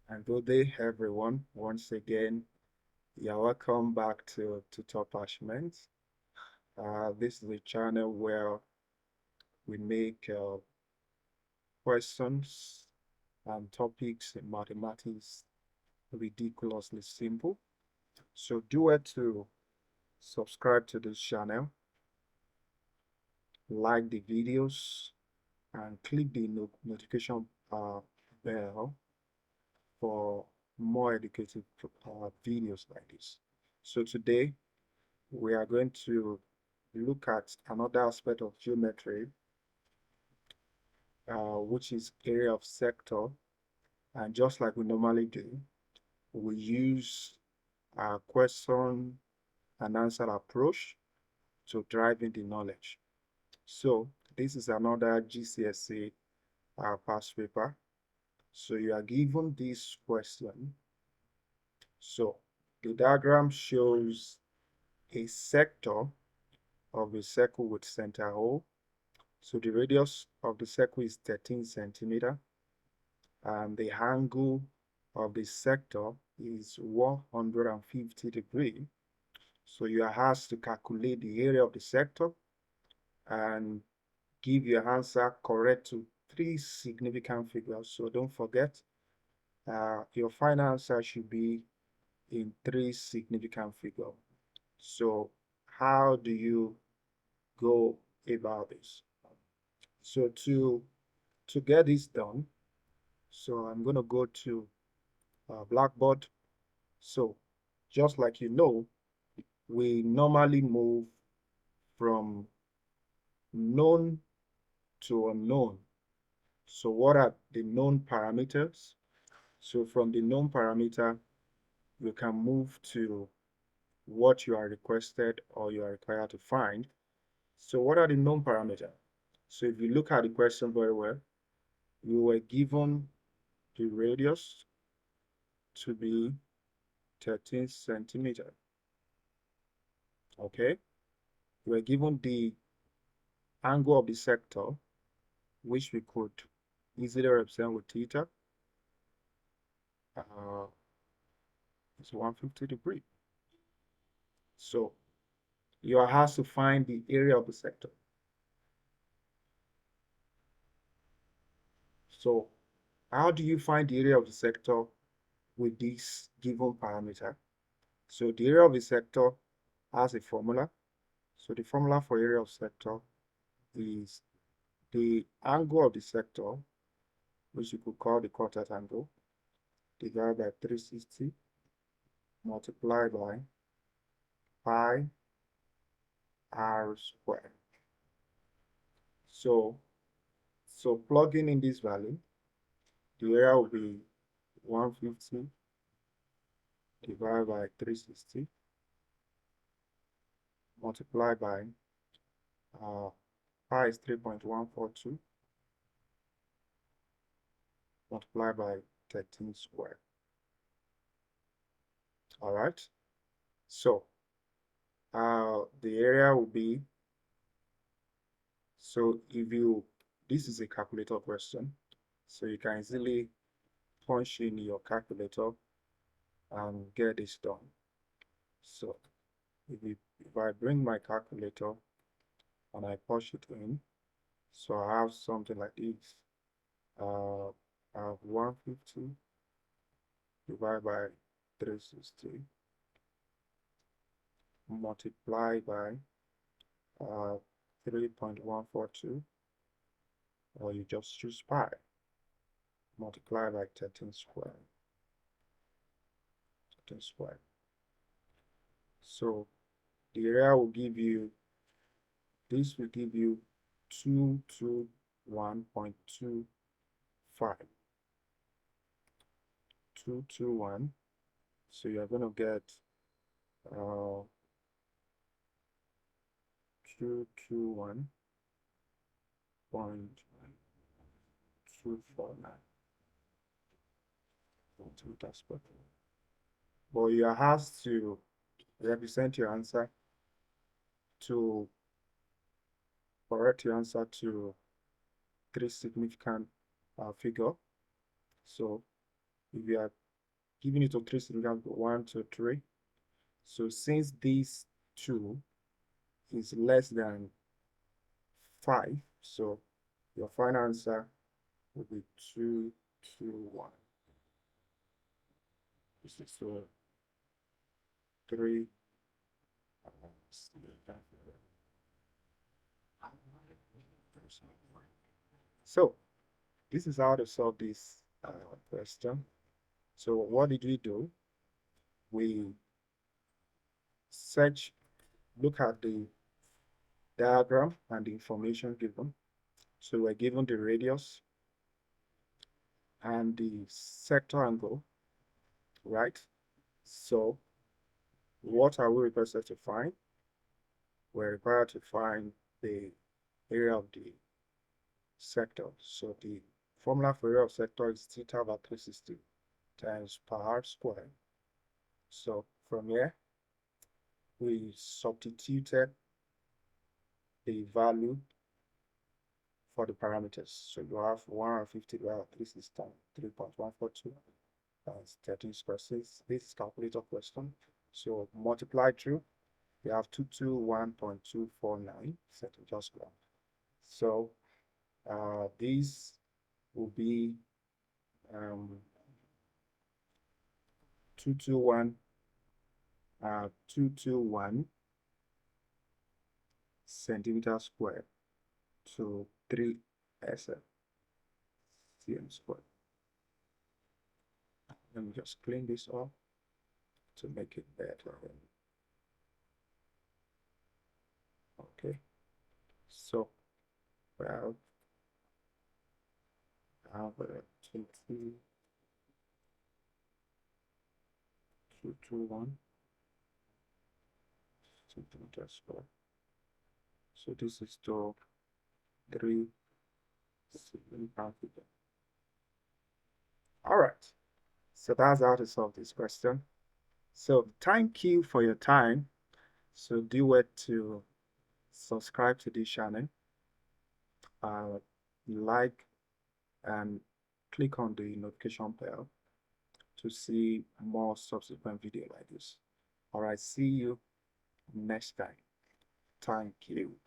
And good day, everyone. Once again, you're welcome back to Top Achievements. This is a channel where we make questions and topics in mathematics ridiculously simple. So do it to subscribe to this channel, like the videos, and click the notification bell for more educative videos like this. So today, we are going to look at another aspect of geometry, which is area of sector. And just like we normally do, we use a question and answer approach to drive in the knowledge. So this is another GCSE past paper. So you are given this question. So the diagram shows a sector of a circle with center O. So the radius of the circle is 13 centimeter, and the angle of the sector is 150 degrees. So you are asked to calculate the area of the sector and give your answer correct to three significant figures. So don't forget, your final answer should be in three significant figures. So how do you go about this? So to get this done, so I'm going to go to Blackboard. So just like we normally move from known to unknown. So what are the known parameters? So from the known parameter, you can move to what you are requested or you are required to find. So what are the known parameters? So if you look at the question very well, you were given the radius to be 13 centimeter. Okay, you were given the angle of the sector, which we could easily represent with theta. It's 150 degrees. So you are asked to find the area of the sector. So how do you find the area of the sector with this given parameter? So the area of the sector has a formula. So the formula for area of sector is the angle of the sector, which you could call the quartet angle, divided by 360 multiplied by pi r squared. So, so plugging in this value, the area will be 150 divided by 360 multiplied by uh, pi is 3.142 multiplied by 13 squared. All right. So the area will be, so if you, this is a calculator question, so you can easily punch in your calculator and get this done. So if I bring my calculator and I push it in, so I have something like this. I have 150 divided by 360 multiplied by 3.142, or you just choose pi, multiplied by 13 squared. 13 squared. So the area will give you, this will give you 221.25. 221. So you're going to get 221.249. That's better. But you are asked to represent your answer to correct your answer to three significant figure. So If you are giving it to three students, 1, 2, 3. So since these two is less than 5, so your final answer will be 2, 2, 1. This is so 3. So this is how to solve this question. So what did we do? We search, look at the diagram and the information given. So we're given the radius and the sector angle, right? So what are we requested to find? We're required to find the area of the sector. So the formula for area of sector is theta over 360 times per r squared. So from here, we substituted the value for the parameters. So you have 150 divided by 360 times 3.142 times 13 square 6. This is calculator question. So multiply through, we have 221.249 centimeter square. So these will be 221 221 centimeter square to 3 SL cm square. Let me just clean this up to make it better. Okay, so well, I have a 221 centimeter square. So this is to 3 centimeter. All right, so that's how to solve this question. So thank you for your time. So do it to subscribe to this channel, like and click on the notification bell to see more subsequent video like this. All right, see you next time. Thank you.